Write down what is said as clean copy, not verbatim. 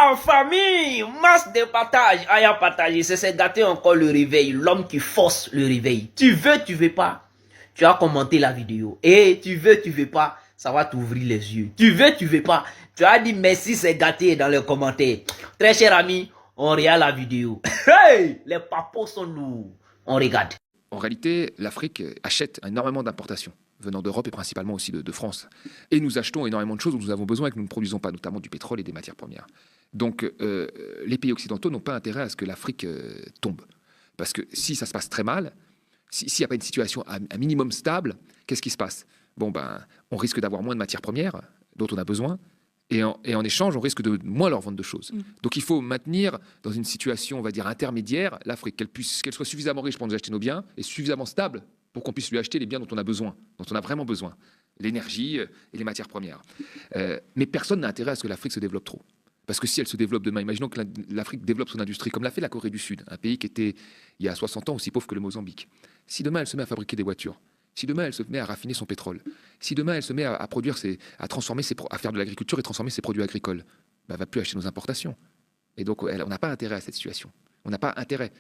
Ah, famille, masse de partage. Aya partager, c'est gâter encore le réveil. L'homme qui force le réveil. Tu veux pas. Tu as commenté la vidéo. Et tu veux pas. Ça va t'ouvrir les yeux. Tu veux pas. Tu as dit merci, c'est gâté dans les commentaires. Très cher ami, on regarde la vidéo. Hey, les papos sont lourds. On regarde. En réalité, l'Afrique achète énormément d'importations venant d'Europe et principalement aussi de France. Et nous achetons énormément de choses dont nous avons besoin et que nous ne produisons pas, notamment du pétrole et des matières premières. Donc les pays occidentaux n'ont pas intérêt à ce que l'Afrique tombe. Parce que si ça se passe très mal, s'il n'y a pas une situation à minimum stable, qu'est-ce qui se passe? Bon, ben, on risque d'avoir moins de matières premières dont on a besoin, et en échange, on risque de moins leur vendre de choses. Donc il faut maintenir dans une situation, on va dire, intermédiaire, l'Afrique, qu'elle soit suffisamment riche pour nous acheter nos biens, et suffisamment stable pour qu'on puisse lui acheter les biens dont on a besoin, dont on a vraiment besoin, l'énergie et les matières premières. Mais personne n'a intérêt à ce que l'Afrique se développe trop. Parce que si elle se développe demain, imaginons que l'Afrique développe son industrie, comme l'a fait la Corée du Sud, un pays qui était, il y a 60 ans, aussi pauvre que le Mozambique. Si demain elle se met à fabriquer des voitures, si demain elle se met à raffiner son pétrole, si demain elle se met à produire, à transformer, à faire de l'agriculture et transformer ses produits agricoles, ben, elle ne va plus acheter nos importations. Et donc on n'a pas intérêt à cette situation. On n'a pas intérêt.